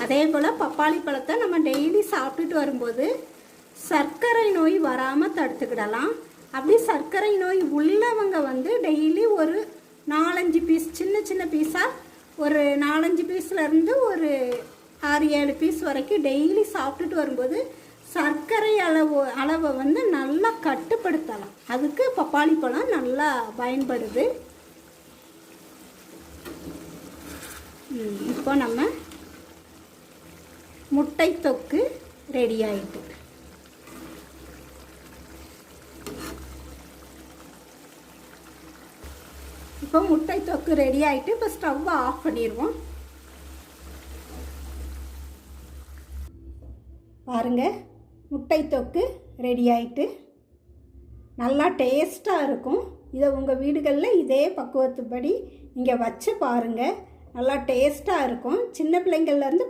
அதே போல் பப்பாளி பழத்தை நம்ம டெய்லி சாப்பிட்டுட்டு வரும்போது சர்க்கரை நோய் வராமல் தடுத்துக்கிடலாம். அப்படி சர்க்கரை நோய் உள்ளவங்க வந்து டெய்லி ஒரு 4-5 பீஸ், சின்ன சின்ன பீஸாக ஒரு 4-5 பீஸ்லேருந்து ஒரு 6-7 பீஸ் வரைக்கும் டெய்லி சாப்பிட்டுட்டு வரும்போது சர்க்கரை அளவை வந்து நல்லா கட்டுப்படுத்தலாம். அதுக்கு பப்பாளி பழம் நல்லா பயன்படுது. இப்போ நம்ம முட்டை தொக்கு ரெடி ஆயிட்டு. இப்போ முட்டை தொக்கு ரெடி ஆயிட்டு. இப்போ ஸ்டவ்வை ஆஃப் பண்ணிடுவோம். பாருங்க, முட்டை தொக்கு ரெடி ஆயிட்டு. நல்லா டேஸ்ட்டாக இருக்கும். இதை உங்கள் வீடுகளில் இதே பக்குவத்துப்படி நீங்கள் வச்சு பாருங்கள். நல்லா டேஸ்ட்டாக இருக்கும். சின்ன பிள்ளைங்கள்லேருந்து